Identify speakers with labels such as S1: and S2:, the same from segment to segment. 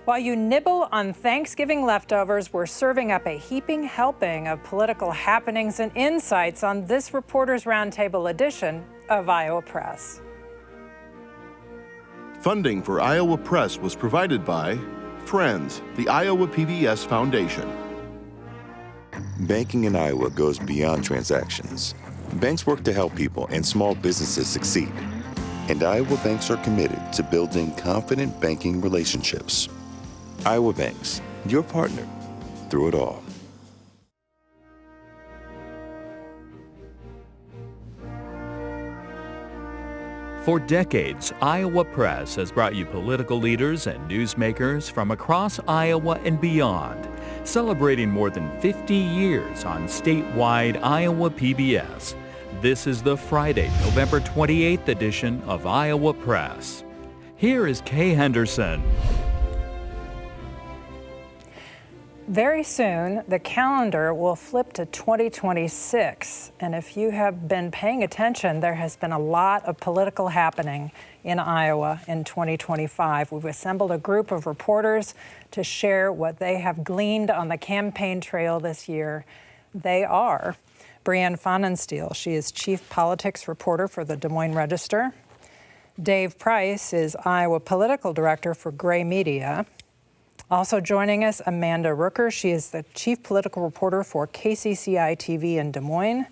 S1: While you nibble on Thanksgiving leftovers, we're serving up a heaping helping of political happenings and insights on this Reporters Roundtable edition of Iowa Press.
S2: Funding for Iowa Press was provided by Friends, the Iowa PBS Foundation.
S3: Banking in Iowa goes beyond transactions. Banks work to help people and small businesses succeed. And Iowa banks are committed to building confident banking relationships. Iowa Banks, your partner through it all.
S4: For decades, Iowa Press has brought you political leaders and newsmakers from across Iowa and beyond, celebrating more than 50 years on statewide Iowa PBS. This is the Friday, November 28th edition of Iowa Press. Here is Kay Henderson.
S1: Very soon, the calendar will flip to 2026. And if you have been paying attention, there has been a lot of political happening in Iowa in 2025. We've assembled a group of reporters to share what they have gleaned on the campaign trail this year. They are Brianne Fahnenstiel. She is chief politics reporter for the Des Moines Register. Dave Price is Iowa political director for Gray Media. Also joining us, Amanda Rooker. She is the chief political reporter for KCCI TV in Des Moines.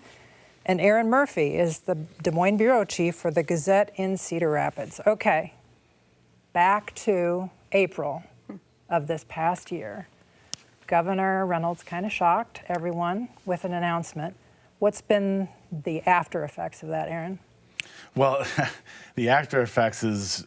S1: And Aaron Murphy is the Des Moines bureau chief for the Gazette in Cedar Rapids. Okay, back to April of this past year. Governor Reynolds kind of shocked everyone with an announcement. What's been the after effects of that, Aaron?
S5: Well, the after effects is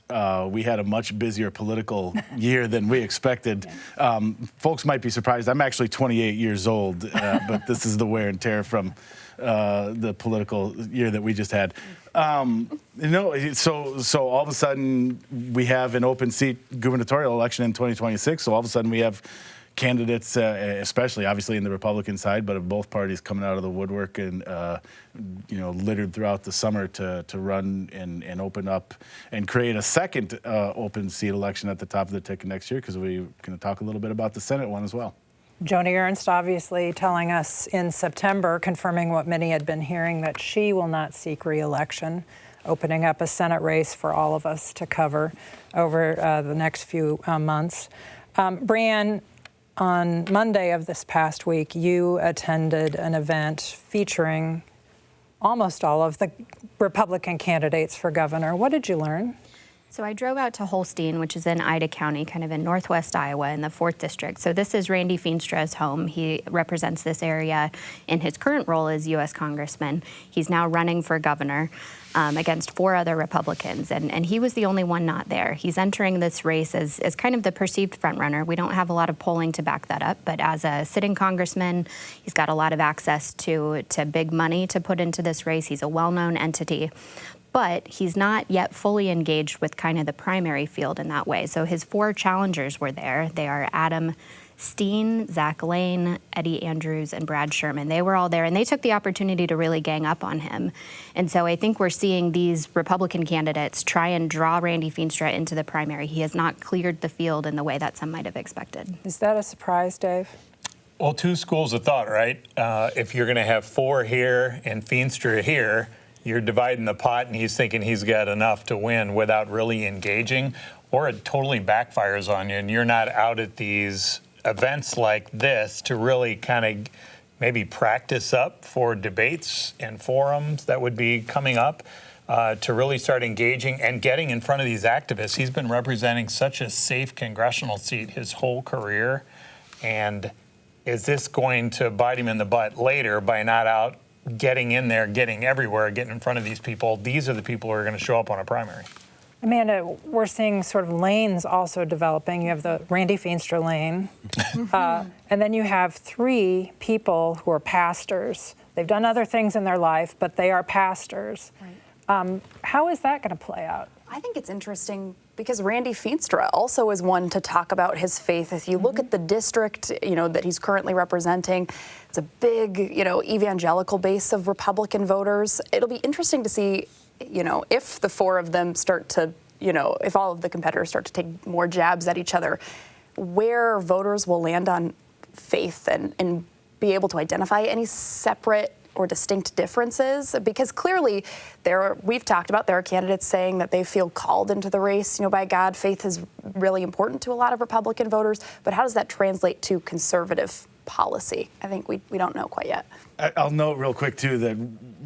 S5: we had a much busier political year than we expected. Yeah. Folks might be surprised. I'm actually 28 years old, but this is the wear and tear from the political year that we just had. So all of a sudden we have an open seat gubernatorial election in 2026. So all of a sudden we have candidates, especially obviously in the Republican side, but of both parties coming out of the woodwork and littered throughout the summer to run and open up and create a second open seat election at the top of the ticket next year, because we're going to talk a little bit about the Senate one as well.
S1: Joni Ernst obviously telling us in September, confirming what many had been hearing, that she will not seek re-election, opening up a Senate race for all of us to cover over the next few months. Brianne, on Monday of this past week, you attended an event featuring almost all of the Republican candidates for governor. What did you learn?
S6: So I drove out to Holstein, which is in Ida County, kind of in northwest Iowa in the 4th District. So this is Randy Feenstra's home. He represents this area in his current role as U.S. Congressman. He's now running for governor against 4 other Republicans, and he was the only one not there. He's entering this race as kind of the perceived frontrunner. We don't have a lot of polling to back that up, but as a sitting congressman, he's got a lot of access to big money to put into this race. He's a well-known entity. But he's not yet fully engaged with kind of the primary field in that way. So his 4 challengers were there. They are Adam Steen, Zach Lane, Eddie Andrews, and Brad Sherman. They were all there, and they took the opportunity to really gang up on him. And so I think we're seeing these Republican candidates try and draw Randy Feenstra into the primary. He has not cleared the field in the way that some might have expected.
S1: Is that a surprise, Dave?
S7: Well, 2 schools of thought, right? If you're going to have 4 here and Feenstra here, you're dividing the pot, and he's thinking he's got enough to win without really engaging, or it totally backfires on you, and you're not out at these events like this to really kind of maybe practice up for debates and forums that would be coming up, to really start engaging and getting in front of these activists. He's been representing such a safe congressional seat his whole career, and is this going to bite him in the butt later by not out getting in there, getting everywhere, getting in front of these people? These are the people who are going to show up on a primary.
S1: Amanda, we're seeing sort of lanes also developing. You have the Randy Feenstra lane, and then you have 3 people who are pastors. They've done other things in their life, but they are pastors. Right. How is that going to play out?
S8: I think it's interesting because Randy Feenstra also is one to talk about his faith. If you look at the district, that he's currently representing, it's a big, evangelical base of Republican voters. It'll be interesting to see, if the 4 of them start to, if all of the competitors start to take more jabs at each other, where voters will land on faith and be able to identify any separate or distinct differences? Because clearly we've talked about there are candidates saying that they feel called into the race, by God. Faith is really important to a lot of Republican voters, but how does that translate to conservative policy? I think we don't know quite yet.
S5: I'll note real quick, too, that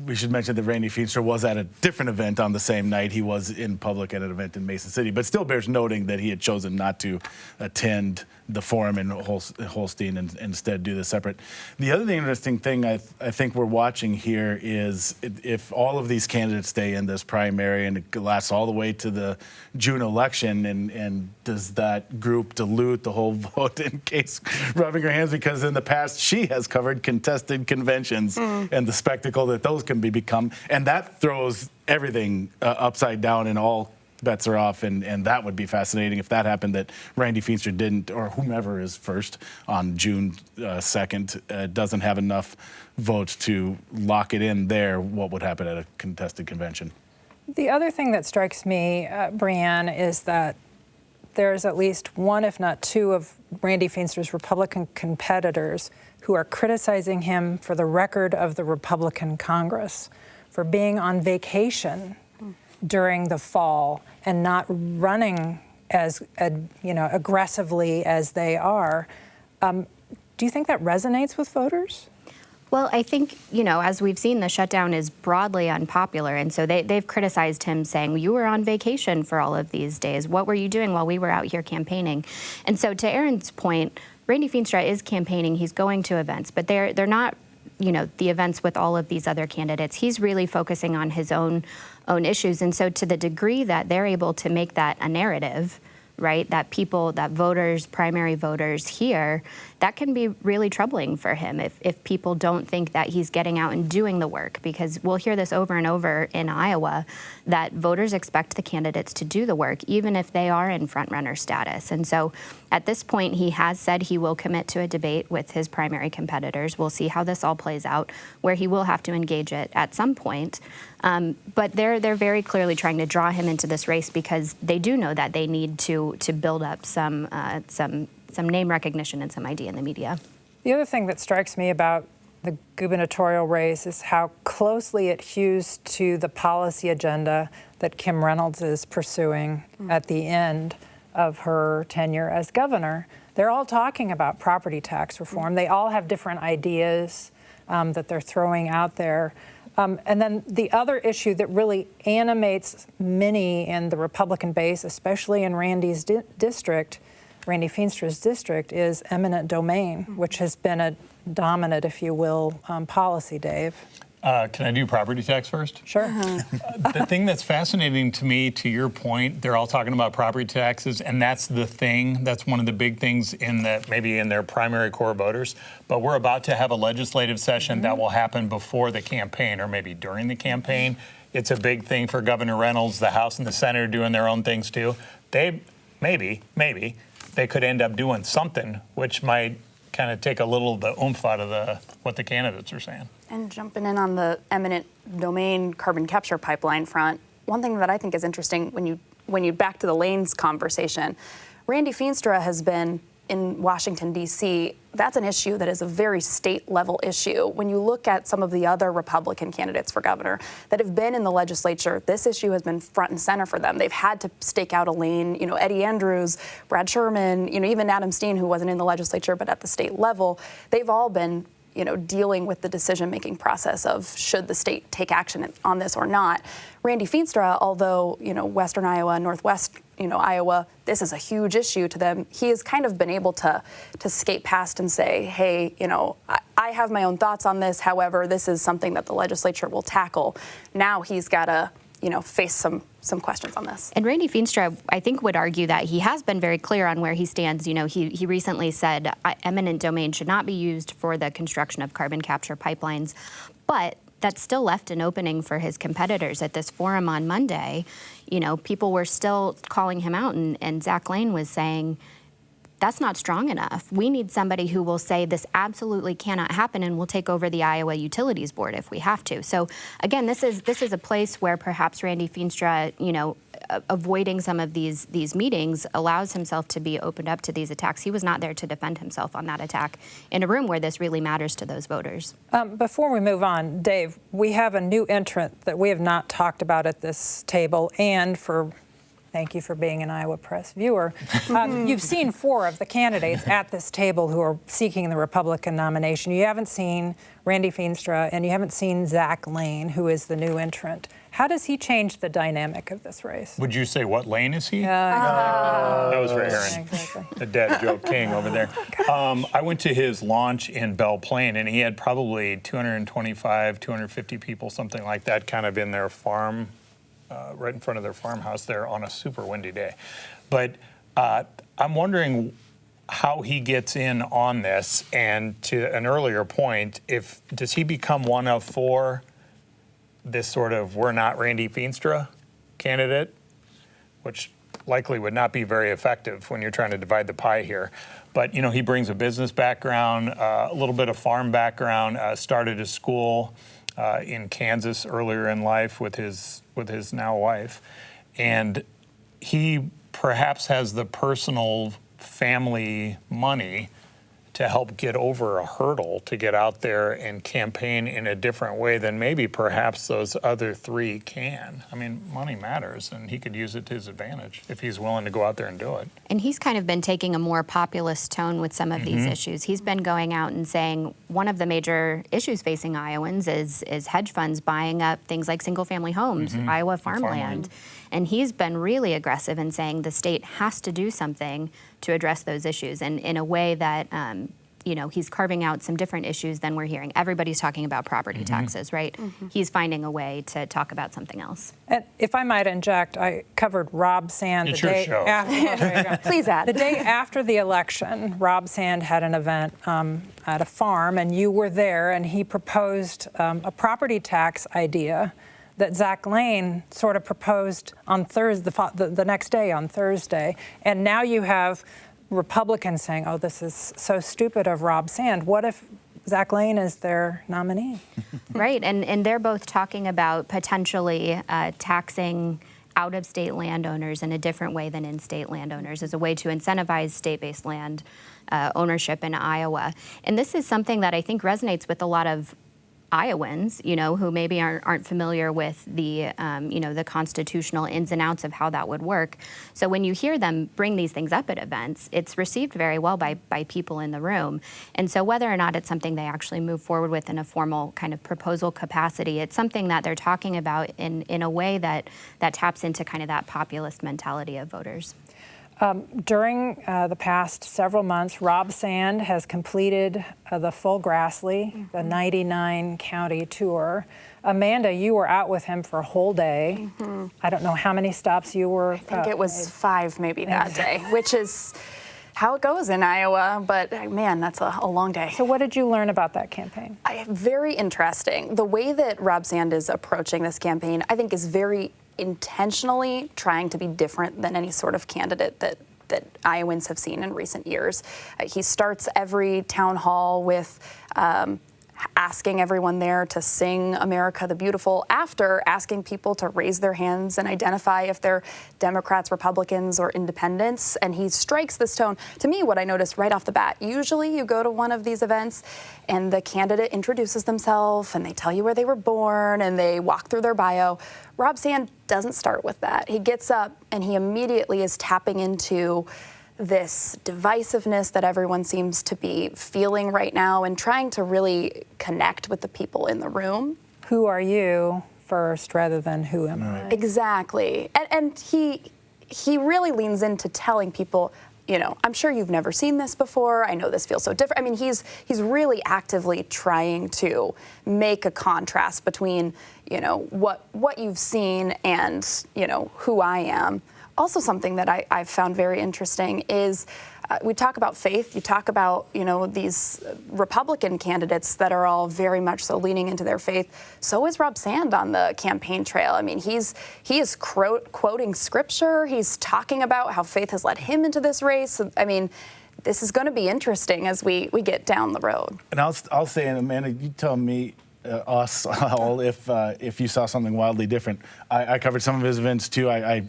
S5: we should mention that Randy Feenstra was at a different event on the same night. He was in public at an event in Mason City, but still bears noting that he had chosen not to attend the forum in Holstein and instead do the separate. The other interesting thing I think we're watching here is if all of these candidates stay in this primary and it lasts all the way to the June election, and does that group dilute the whole vote in case rubbing her hands, because in the past she has covered contested conventions and the spectacle that those can become, and that throws everything upside down and all bets are off, and that would be fascinating if that happened, that Randy Feenstra didn't, or whomever is first on June 2nd, doesn't have enough votes to lock it in there. What would happen at a contested convention?
S1: The other thing that strikes me, Brianne, is that there's at least one, if not two, of Randy Feenstra's Republican competitors who are criticizing him for the record of the Republican Congress, for being on vacation during the fall and not running as aggressively as they are. Do you think that resonates with voters?
S6: Well, I think, as we've seen, the shutdown is broadly unpopular. And so they've criticized him, saying, you were on vacation for all of these days. What were you doing while we were out here campaigning? And so to Aaron's point, Randy Feenstra is campaigning. He's going to events, but they're not, the events with all of these other candidates. He's really focusing on his own issues. And so to the degree that they're able to make that a narrative, right, that voters, primary voters hear, that can be really troubling for him if people don't think that he's getting out and doing the work, because we'll hear this over and over in Iowa, that voters expect the candidates to do the work, even if they are in front-runner status. And so at this point, he has said he will commit to a debate with his primary competitors. We'll see how this all plays out, where he will have to engage it at some point. But they're very clearly trying to draw him into this race because they do know that they need to build up some name recognition and some idea in the media.
S1: The other thing that strikes me about the gubernatorial race is how closely it hews to the policy agenda that Kim Reynolds is pursuing at the end of her tenure as governor. They're all talking about property tax reform. They all have different ideas that they're throwing out there. And then the other issue that really animates many in the Republican base, especially in Randy Feenstra's district, is eminent domain, which has been a dominant, if you will, policy, Dave.
S7: Can I do property tax first?
S1: Sure.
S7: The thing that's fascinating to me, to your point, they're all talking about property taxes, and that's the thing. That's one of the big things maybe in their primary core voters. But we're about to have a legislative session that will happen before the campaign, or maybe during the campaign. It's a big thing for Governor Reynolds. The House and the Senate are doing their own things too. They maybe they could end up doing something which might kind of take a little of the oomph out of what the candidates are saying.
S8: And jumping in on the eminent domain carbon capture pipeline front, one thing that I think is interesting when you back to the lanes conversation, Randy Feenstra has been in Washington, D.C. That's an issue that is a very state-level issue. When you look at some of the other Republican candidates for governor that have been in the legislature, this issue has been front and center for them. They've had to stake out a lane. Eddie Andrews, Brad Sherman, even Adam Steen, who wasn't in the legislature but at the state level, they've all been dealing with the decision-making process of should the state take action on this or not. Randy Feenstra, although, Western Iowa, Northwest, Iowa, this is a huge issue to them. He has kind of been able to skate past and say, hey, I have my own thoughts on this. However, this is something that the legislature will tackle. Now he's got to, face some questions on this.
S6: And Randy Feenstra, I think, would argue that he has been very clear on where he stands. He recently said eminent domain should not be used for the construction of carbon capture pipelines, but that still left an opening for his competitors. At this forum on Monday, people were still calling him out, and Zach Lane was saying, that's not strong enough. We need somebody who will say this absolutely cannot happen, and we'll take over the Iowa Utilities Board if we have to. So again, this is a place where perhaps Randy Feenstra, avoiding some of these meetings allows himself to be opened up to these attacks. He was not there to defend himself on that attack in a room where this really matters to those voters.
S1: Before we move on, Dave, we have a new entrant that we have not talked about at this table, and thank you for being an Iowa Press viewer. You've seen 4 of the candidates at this table who are seeking the Republican nomination. You haven't seen Randy Feenstra, and you haven't seen Zach Lane, who is the new entrant. How does he change the dynamic of this race?
S7: Would you say what lane is he?
S1: That
S7: was for Aaron.
S1: Exactly.
S7: The dead Joe King over there. I went to his launch in Belle Plaine, and he had probably 225, 250 people, something like that, kind of in their farm, right in front of their farmhouse there on a super windy day. But I'm wondering how he gets in on this, and to an earlier point, does he become one of 4 this sort of "we're not Randy Feenstra" candidate, which likely would not be very effective when you're trying to divide the pie here. But he brings a business background, a little bit of farm background, started his school in Kansas earlier in life with his now wife, and he perhaps has the personal family money to help get over a hurdle to get out there and campaign in a different way than maybe perhaps those other 3 can. I mean, money matters, and he could use it to his advantage if he's willing to go out there and do it.
S6: And he's kind of been taking a more populist tone with some of these issues. He's been going out and saying one of the major issues facing Iowans is hedge funds buying up things like single-family homes, Iowa farmland. And he's been really aggressive in saying the state has to do something to address those issues, and in a way that he's carving out some different issues than we're hearing. Everybody's talking about property taxes, right? He's finding a way to talk about something else.
S1: And if I might inject, I covered Rob Sand
S7: It's
S1: the
S7: your
S1: day
S7: show.
S1: after.
S8: Please add.
S1: The day after the election, Rob Sand had an event at a farm, and you were there, and he proposed a property tax idea that Zach Lane sort of proposed on Thursday, the next day on Thursday. And now you have Republicans saying, oh, this is so stupid of Rob Sand. What if Zach Lane is their nominee?
S6: Right, and they're both talking about potentially taxing out-of-state landowners in a different way than in-state landowners as a way to incentivize state-based land ownership in Iowa. And this is something that I think resonates with a lot of Iowans, who maybe aren't familiar with the, the constitutional ins and outs of how that would work. So when you hear them bring these things up at events, it's received very well by people in the room. And so whether or not it's something they actually move forward with in a formal kind of proposal capacity, it's something that they're talking about in a way that taps into kind of that populist mentality of voters.
S1: During the past several months, Rob Sand has completed the full Grassley, the 99-county tour. Amanda, you were out with him for a whole day. I don't know how many stops you were.
S8: I think it was 5 maybe that day, which is how it goes in Iowa. But man, that's a long day.
S1: So what did you learn about that campaign?
S8: Very interesting. The way that Rob Sand is approaching this campaign, I think, is very intentionally trying to be different than any sort of candidate that Iowans have seen in recent years. He starts every town hall with asking everyone there to sing America the Beautiful, after asking people to raise their hands and identify if they're Democrats, Republicans, or independents. And he strikes this tone. To me, what I noticed right off the bat, usually you go to one of these events and the candidate introduces themselves and they tell you where they were born and they walk through their bio. Rob Sand doesn't start with that. He gets up and he immediately is tapping into this divisiveness that everyone seems to be feeling right now and trying to really connect with the people in the room.
S1: Who are you first rather than who am I?
S8: Exactly. And he really leans into telling people, I'm sure you've never seen this before. I know this feels so different. I mean, he's really actively trying to make a contrast between, what you've seen and, who I am. Also, something that I've found very interesting is we talk about faith. You talk about, these Republican candidates that are all very much so leaning into their faith. So is Rob Sand on the campaign trail. I mean, he is quoting scripture. He's talking about how faith has led him into this race. I mean, this is going to be interesting as we get down the road.
S5: And I'll say, and Amanda, you tell me, us all if you saw something wildly different. I covered some of his events too. I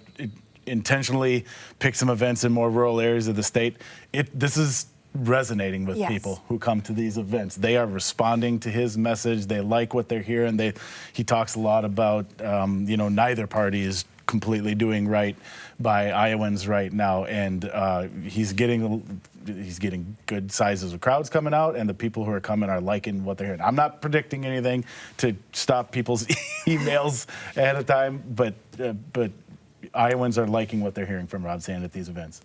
S5: intentionally picked some events in more rural areas of the state. This is resonating with people who come to these events. They are responding to his message. They like what they're hearing. He talks a lot about neither party is completely doing right by Iowans right now, and he's getting good sizes of crowds coming out, and the people who are coming are liking what they're hearing. I'm not predicting anything to stop people's emails ahead of time, but Iowans are liking what they're hearing from Rob Sand at these events.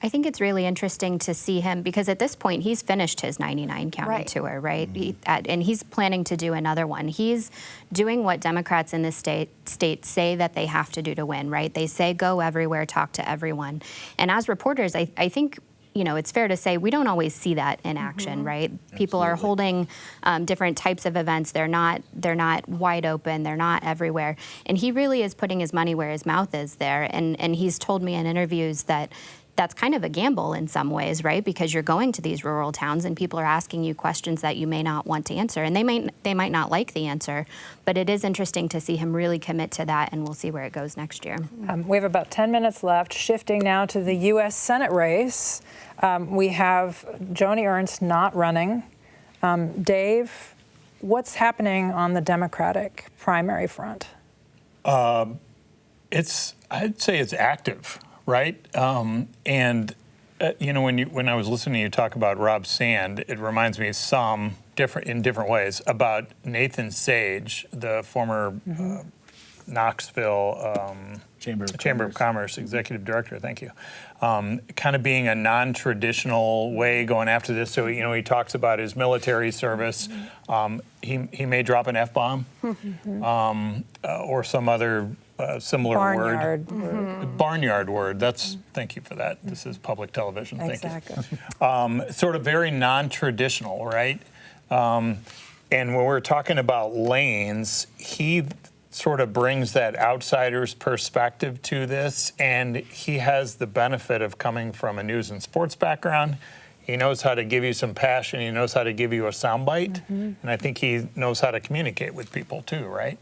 S6: I think it's really interesting to see him because at this point he's finished his 99 county tour, right? And he's planning to do another one. He's doing what Democrats in this state say that they have to do to win, right? They say go everywhere, talk to everyone. And as reporters, I think it's fair to say we don't always see that in action, right? People are holding different types of events. They're not wide open. They're not everywhere. And he really is putting his money where his mouth is there. And he's told me in interviews that that's kind of a gamble in some ways, right? Because you're going to these rural towns and people are asking you questions that you may not want to answer, and they might not like the answer, but it is interesting to see him really commit to that, and we'll see where it goes next year.
S1: We have about 10 minutes left. Shifting now to the U.S. Senate race, we have Joni Ernst not running. Dave, what's happening on the Democratic primary front?
S7: I'd say it's active. Right, when I was listening to you talk about Rob Sand, it reminds me in different ways about Nathan Sage, the former Knoxville Chamber of Commerce Executive Director. Thank you. Kind of being a non-traditional way going after this. So he talks about his military service. He may drop an F-bomb or some other. Similar
S1: Barnyard
S7: word. Barnyard word. Thank you for that. This is public television.
S1: Exactly.
S7: Thank you. Sort of very non-traditional, right? And when we're talking about lanes, he sort of brings that outsider's perspective to this, and he has the benefit of coming from a news and sports background. He knows how to give you some passion. He knows how to give you a soundbite, and I think he knows how to communicate with people too, right?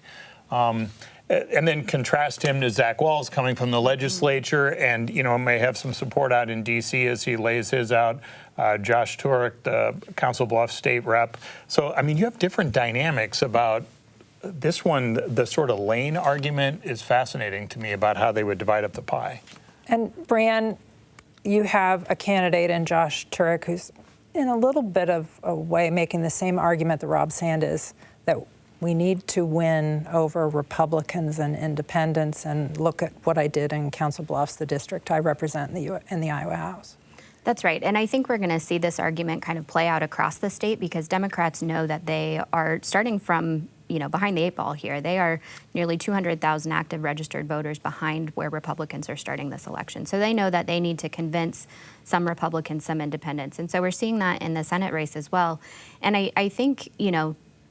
S7: And then contrast him to Zach Walz coming from the legislature and, may have some support out in D.C. as he lays his out. Josh Turek, the Council Bluffs state rep. So, you have different dynamics about this one. The sort of lane argument is fascinating to me about how they would divide up the pie.
S1: And Brianne, you have a candidate in Josh Turek who's in a little bit of a way making the same argument that Rob Sand is, that we need to win over Republicans and independents, and look at what I did in Council Bluffs, the district I represent in the Iowa House.
S6: That's right. And I think we're going to see this argument kind of play out across the state because Democrats know that they are starting from, behind the eight ball here. They are nearly 200,000 active registered voters behind where Republicans are starting this election. So they know that they need to convince some Republicans, some independents. And so we're seeing that in the Senate race as well. And I think,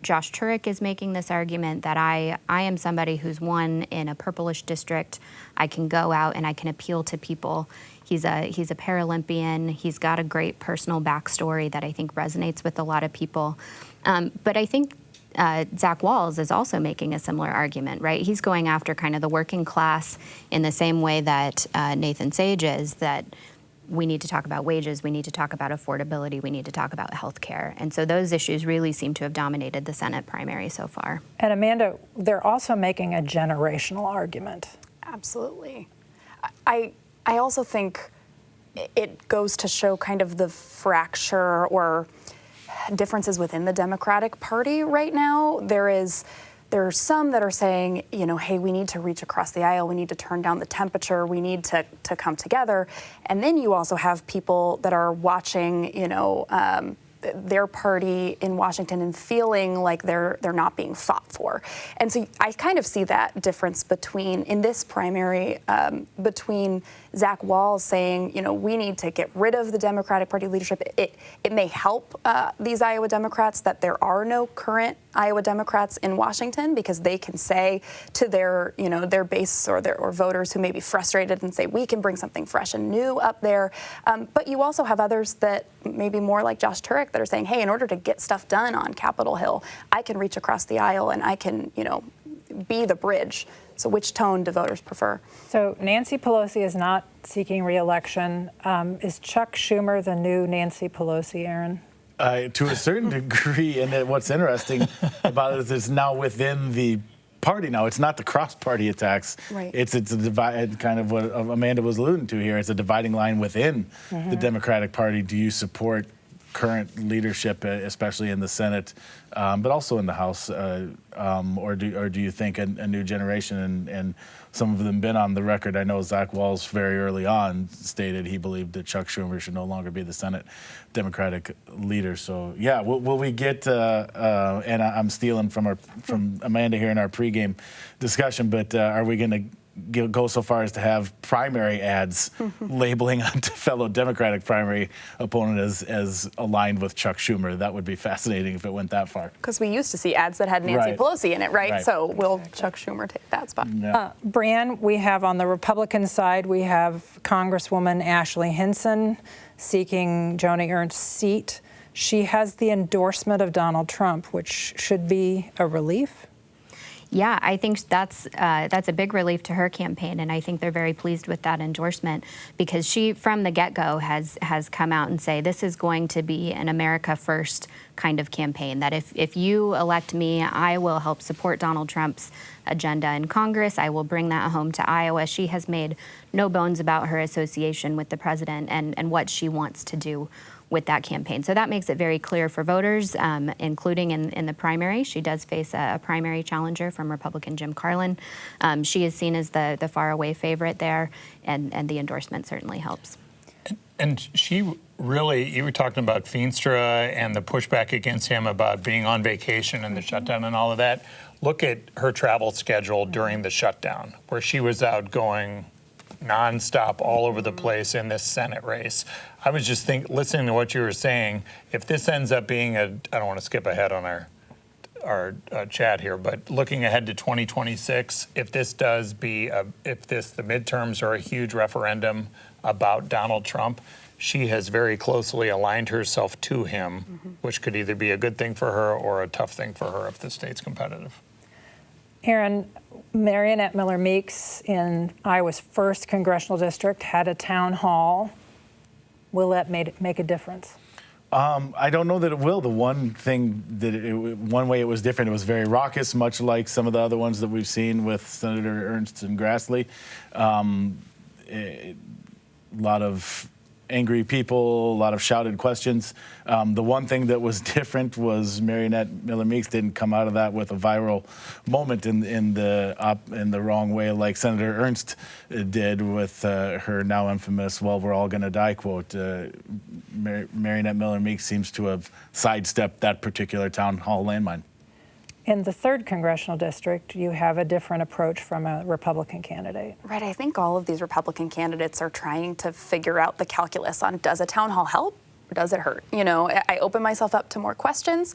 S6: Josh Turek is making this argument that I am somebody who's won in a purplish district. I can go out and I can appeal to people. He's a Paralympian. He's got a great personal backstory that I think resonates with a lot of people. But I think Zach Walz is also making a similar argument, right? He's going after kind of the working class in the same way that Nathan Sage is, that we need to talk about wages, we need to talk about affordability, we need to talk about health care. And so those issues really seem to have dominated the Senate primary so far.
S1: And Amanda, they're also making a generational argument.
S8: Absolutely. I also think it goes to show kind of the fracture or differences within the Democratic Party right now. There are some that are saying, hey, we need to reach across the aisle. We need to turn down the temperature. We need to come together. And then you also have people that are watching, their party in Washington and feeling like they're not being fought for. And so I kind of see that difference in this primary, between Zach Wall saying, we need to get rid of the Democratic Party leadership. It may help these Iowa Democrats that there are no current Iowa Democrats in Washington, because they can say to their base or voters who may be frustrated and say, we can bring something fresh and new up there. But you also have others that maybe more like Josh Turek that are saying, hey, in order to get stuff done on Capitol Hill, I can reach across the aisle and I can, be the bridge. So which tone do voters prefer?
S1: So Nancy Pelosi is not seeking re-election. Is Chuck Schumer the new Nancy Pelosi, Aaron?
S5: To a certain degree, and what's interesting about it is it's now within the party now. It's not the cross-party attacks.
S8: Right.
S5: It's a divide, kind of what Amanda was alluding to here. It's a dividing line within the Democratic Party. Do you support current leadership, especially in the Senate, but also in the House, or do you think a new generation, and some of them been on the record? I know Zach Walls very early on stated he believed that Chuck Schumer should no longer be the Senate Democratic leader. So yeah, will we get? And I'm stealing from Amanda here in our pregame discussion, but are we going to go so far as to have primary ads labeling a fellow Democratic primary opponent as aligned with Chuck Schumer? That would be fascinating if it went that far.
S8: Because we used to see ads that had Nancy Pelosi in it, right? So will Chuck Schumer take that spot?
S5: Yeah.
S1: Brian, we have on the Republican side, we have Congresswoman Ashley Hinson seeking Joni Ernst's seat. She has the endorsement of Donald Trump, which should be a relief.
S6: Yeah, I think that's a big relief to her campaign, and I think they're very pleased with that endorsement, because she, from the get-go, has come out and say this is going to be an America First kind of campaign, that if you elect me, I will help support Donald Trump's agenda in Congress. I will bring that home to Iowa. She has made no bones about her association with the president and what she wants to do with that campaign. So that makes it very clear for voters, including in the primary. She does face a primary challenger from Republican Jim Carlin. She is seen as the faraway favorite there, and the endorsement certainly helps.
S7: And she really, you were talking about Feenstra and the pushback against him about being on vacation and the shutdown and all of that. Look at her travel schedule during the shutdown, where she was out going nonstop all over the place in this Senate race. I was just listening to what you were saying, if this ends up being I don't want to skip ahead on our chat here, but looking ahead to 2026, if the midterms are a huge referendum about Donald Trump, she has very closely aligned herself to him, which could either be a good thing for her or a tough thing for her if the state's competitive.
S1: Aaron, Marionette Miller Meeks in Iowa's 1st congressional district had a town hall. Will that make a difference?
S5: I don't know that it will. The one thing one way it was different, it was very raucous, much like some of the other ones that we've seen with Senator Ernst and Grassley. A lot of angry people, a lot of shouted questions. The one thing that was different was Marionette Miller Meeks didn't come out of that with a viral moment in the wrong way like Senator Ernst did with her now infamous "Well, we're all gonna die" quote. Marionette Miller Meeks seems to have sidestepped that particular town hall landmine.
S1: In the 3rd congressional district, you have a different approach from a Republican candidate.
S8: Right. I think all of these Republican candidates are trying to figure out the calculus on, does a town hall help or does it hurt? I open myself up to more questions,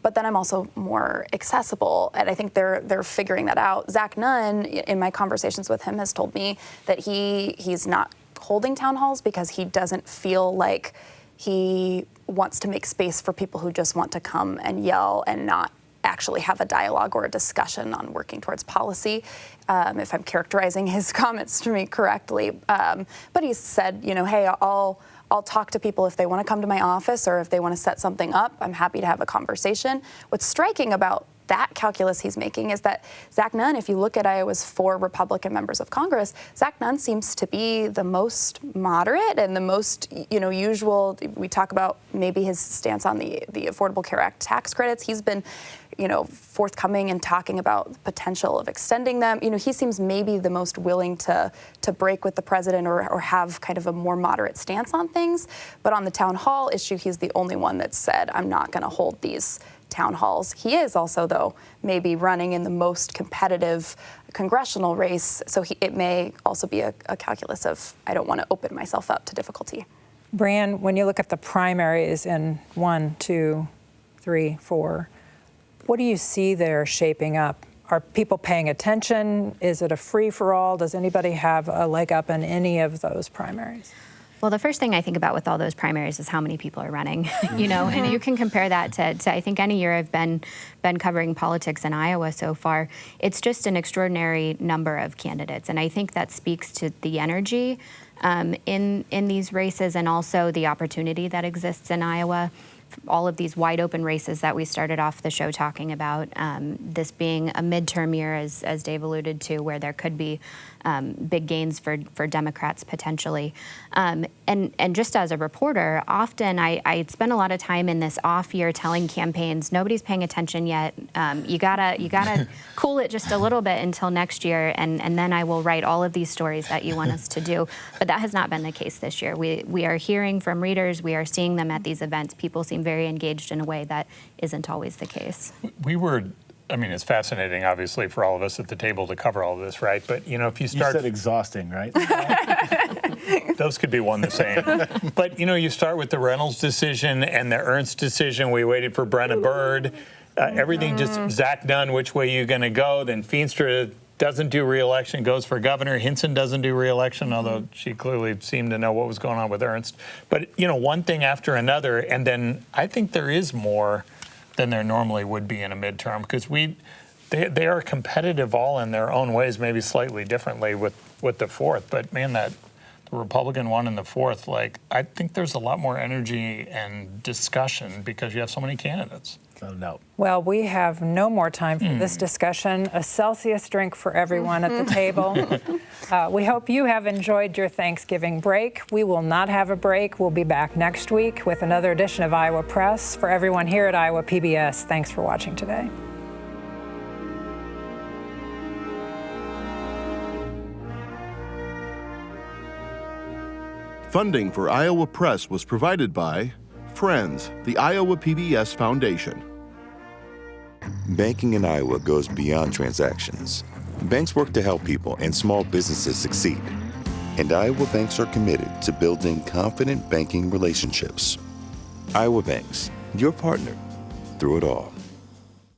S8: but then I'm also more accessible, and I think they're figuring that out. Zach Nunn, in my conversations with him, has told me that he's not holding town halls because he doesn't feel like he wants to make space for people who just want to come and yell and not actually have a dialogue or a discussion on working towards policy, if I'm characterizing his comments to me correctly. But he said, hey, I'll talk to people if they want to come to my office or if they want to set something up. I'm happy to have a conversation. What's striking about that calculus he's making is that Zach Nunn, if you look at Iowa's 4 Republican members of Congress, Zach Nunn seems to be the most moderate and the most, usual. We talk about maybe his stance on the Affordable Care Act tax credits. He's been, forthcoming and talking about the potential of extending them. He seems maybe the most willing to break with the president or have kind of a more moderate stance on things. But on the town hall issue, he's the only one that said, I'm not going to hold these town halls. He is also, though, maybe running in the most competitive congressional race. So it may also be a calculus of, I don't want to open myself up to difficulty.
S1: Brianne, when you look at the primaries in 1, 2, 3, 4, what do you see there shaping up? Are people paying attention? Is it a free-for-all? Does anybody have a leg up in any of those primaries?
S6: Well, the first thing I think about with all those primaries is how many people are running, and you can compare that to I think any year I've been covering politics in Iowa so far. It's just an extraordinary number of candidates, and I think that speaks to the energy in these races and also the opportunity that exists in Iowa. All of these wide open races that we started off the show talking about, this being a midterm year, as Dave alluded to, where there could be big gains for Democrats potentially. And just as a reporter, often I spend a lot of time in this off year telling campaigns, nobody's paying attention yet. You gotta cool it just a little bit until next year, and then I will write all of these stories that you want us to do. But that has not been the case this year. We are hearing from readers, we are seeing them at these events. People seem very engaged in a way that isn't always the case.
S7: It's fascinating, obviously, for all of us at the table to cover all of this, right? But, if you start...
S5: You said exhausting, right?
S7: Those could be one the same. But, you start with the Reynolds decision and the Ernst decision. We waited for Brenna Bird. Everything just, Zach Dunn, which way you going to go? Then Feenstra doesn't do re-election, goes for governor. Hinson doesn't do re-election, although she clearly seemed to know what was going on with Ernst. But, one thing after another. And then I think there is more than there normally would be in a midterm, because they are competitive all in their own ways, maybe slightly differently with the fourth. But man, the Republican one in the fourth, I think there's a lot more energy and discussion because you have so many candidates.
S5: No.
S1: Well, we have no more time for this discussion. A Celsius drink for everyone at the table. We hope you have enjoyed your Thanksgiving break. We will not have a break. We'll be back next week with another edition of Iowa Press. For everyone here at Iowa PBS, thanks for watching today.
S2: Funding for Iowa Press was provided by Friends, the Iowa PBS Foundation.
S3: Banking in Iowa goes beyond transactions. Banks work to help people and small businesses succeed. And Iowa banks are committed to building confident banking relationships. Iowa Banks, your partner through it all.